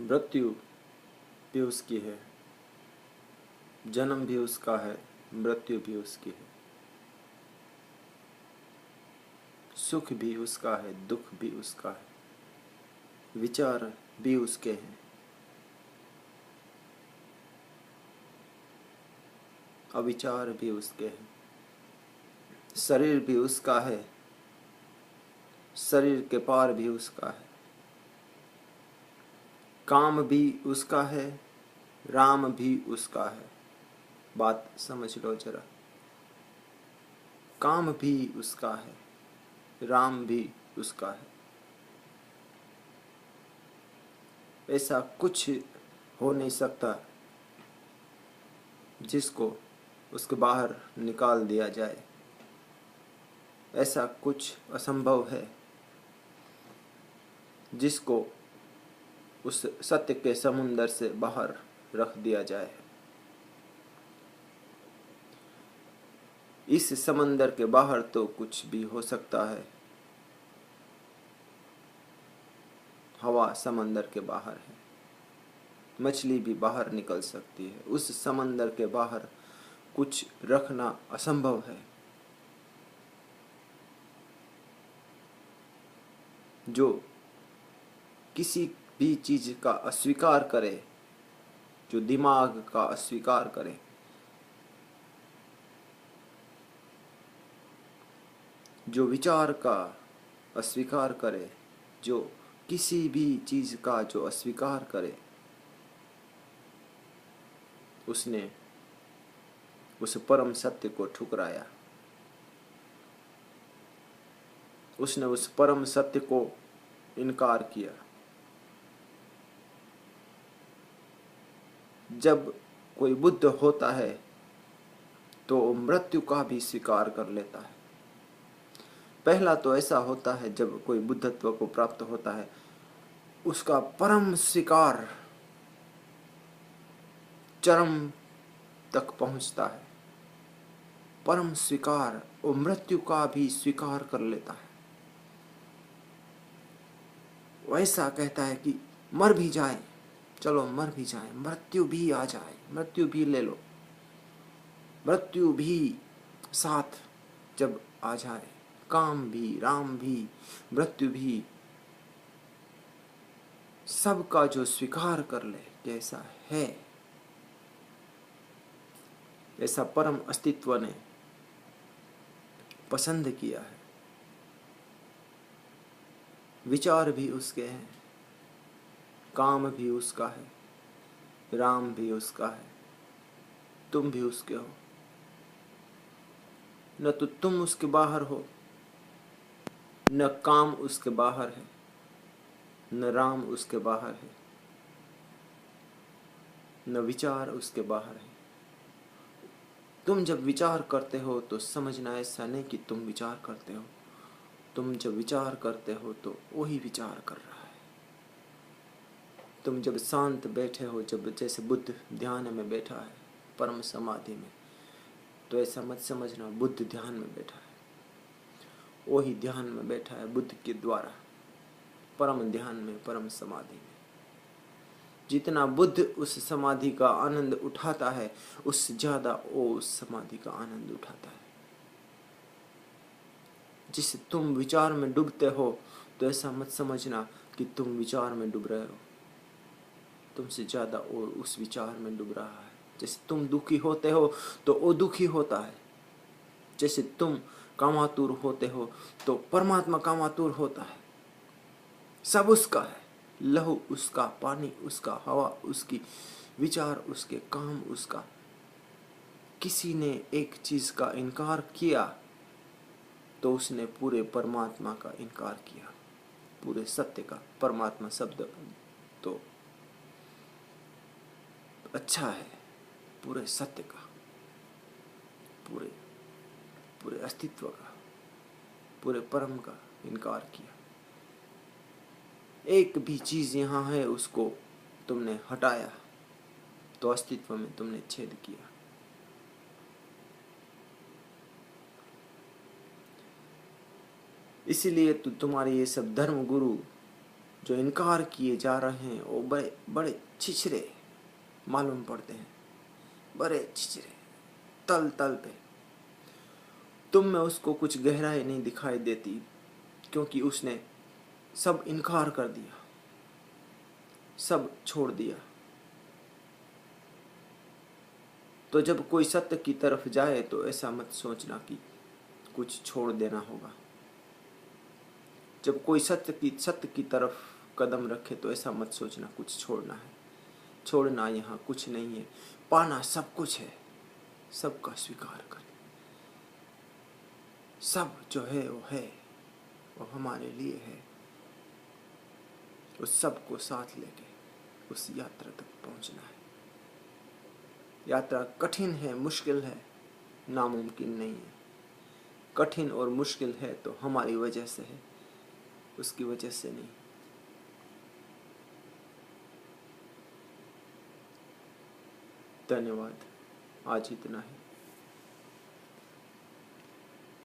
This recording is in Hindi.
मृत्यु भी उसकी है, जन्म भी उसका है, मृत्यु भी उसकी है, सुख भी उसका है, दुख भी उसका है, विचार भी उसके हैं, अविचार भी उसके हैं, शरीर भी उसका है, शरीर के पार भी उसका है, काम भी उसका है, राम भी उसका है। बात समझ लो जरा, काम भी उसका है, राम भी उसका है। ऐसा कुछ हो नहीं सकता जिसको उसके बाहर निकाल दिया जाए। ऐसा कुछ असंभव है जिसको उस सत्य के समुंदर से बाहर रख दिया जाए। इस समंदर के बाहर तो कुछ भी हो सकता है। हवा समंदर के बाहर है, मछली भी बाहर निकल सकती है। उस समंदर के बाहर कुछ रखना असंभव है। जो किसी भी चीज का अस्वीकार करे, जो दिमाग का अस्वीकार करे, जो विचार का अस्वीकार करे, जो किसी भी चीज का जो अस्वीकार करे, उसने उस परम सत्य को ठुकराया। उसने उस परम सत्य को इनकार किया। जब कोई बुद्ध होता है तो मृत्यु का भी स्वीकार कर लेता है। पहला तो ऐसा होता है, जब कोई बुद्धत्व को प्राप्त होता है, उसका परम स्वीकार चरम तक पहुंचता है। परम स्वीकार, वो मृत्यु का भी स्वीकार कर लेता है। वैसा कहता है कि मर भी जाए, चलो मर भी जाए, मृत्यु भी आ जाए, मृत्यु भी ले लो, मृत्यु भी साथ जब आ जाए, काम भी, राम भी, मृत्यु भी, सबका जो स्वीकार कर ले कि ऐसा है, ऐसा परम अस्तित्व ने पसंद किया है। विचार भी उसके हैं, काम भी उसका है, राम भी उसका है, तुम भी उसके हो। न तो तुम उसके बाहर हो, न काम उसके बाहर है, न राम उसके बाहर है, न विचार उसके बाहर है। तुम जब विचार करते हो तो समझना ऐसा नहीं कि तुम विचार करते हो। तुम जब विचार करते हो तो वही विचार कर रहा है। तुम जब शांत बैठे हो, जब जैसे बुद्ध ध्यान में बैठा है परम समाधि में, तो ऐसा मत समझना बुद्ध ध्यान में बैठा है। वही ध्यान में बैठा है बुद्ध के द्वारा, परम ध्यान में, परम समाधि में। जितना बुद्ध उस समाधि का आनंद उठाता है, उससे ज्यादा वो उस समाधि का आनंद उठाता है। जिससे तुम विचार में डूबते हो तो ऐसा मत समझना कि तुम विचार में डूब रहे हो। तुमसे ज्यादा वो उस विचार में डूब रहा है। जैसे तुम दुखी होते हो तो वो दुखी होता है। जैसे तुम कामातुर होते हो तो परमात्मा कामातुर होता है। सब उसका है, लहू उसका, पानी उसका, हवा उसकी, विचार उसके, काम उसका। किसी ने एक चीज का इनकार किया तो उसने पूरे परमात्मा का इनकार किया, पूरे सत्य का। परमात्मा शब्द तो अच्छा है, पूरे सत्य का, पूरे पूरे अस्तित्व का, पूरे परम का इनकार किया। एक भी चीज यहां है उसको तुमने हटाया तो अस्तित्व में तुमने छेद किया। इसीलिए तो तुम्हारे ये सब धर्म गुरु जो इनकार किए जा रहे हैं वो बड़े बड़े छिछरे मालूम पड़ते हैं, बड़े छिछरे तल तल पे। तुम में उसको कुछ गहराई नहीं दिखाई देती, क्योंकि उसने सब इनकार कर दिया, सब छोड़ दिया। तो जब कोई सत्य की तरफ जाए तो ऐसा मत सोचना कि कुछ छोड़ देना होगा। जब कोई सत्य की तरफ कदम रखे तो ऐसा मत सोचना कुछ छोड़ना है। छोड़ना यहाँ कुछ नहीं है, पाना सब कुछ है। सबका स्वीकार करें, सब जो है वो हमारे लिए है। उस सब को साथ लेके उस यात्रा तक पहुंचना है। यात्रा कठिन है, मुश्किल है, नामुमकिन नहीं है। कठिन और मुश्किल है तो हमारी वजह से है, उसकी वजह से नहीं। धन्यवाद, आज इतना ही।